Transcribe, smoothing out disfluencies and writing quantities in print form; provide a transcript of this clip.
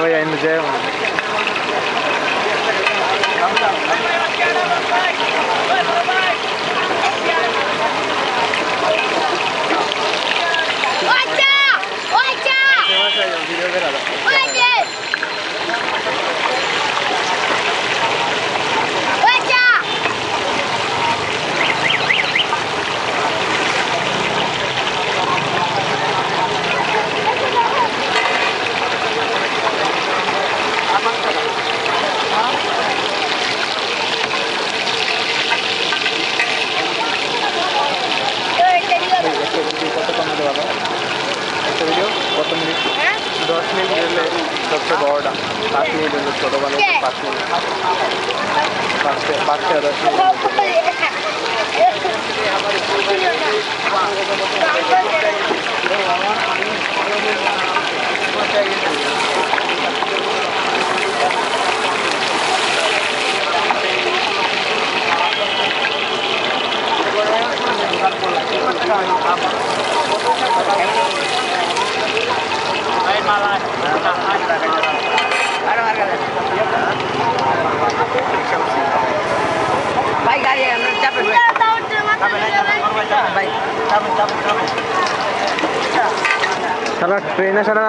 ভাইয়া এনে যায় কত মিনিট 10 মিনিট হলে সবচেয়ে বড়টা 5 মিনিট হলে ছোটো বানাবো 5 মিনিট 5 থেকে Baik kali ya, capek baik. Baik, capek. সারা ট্রেনে সারা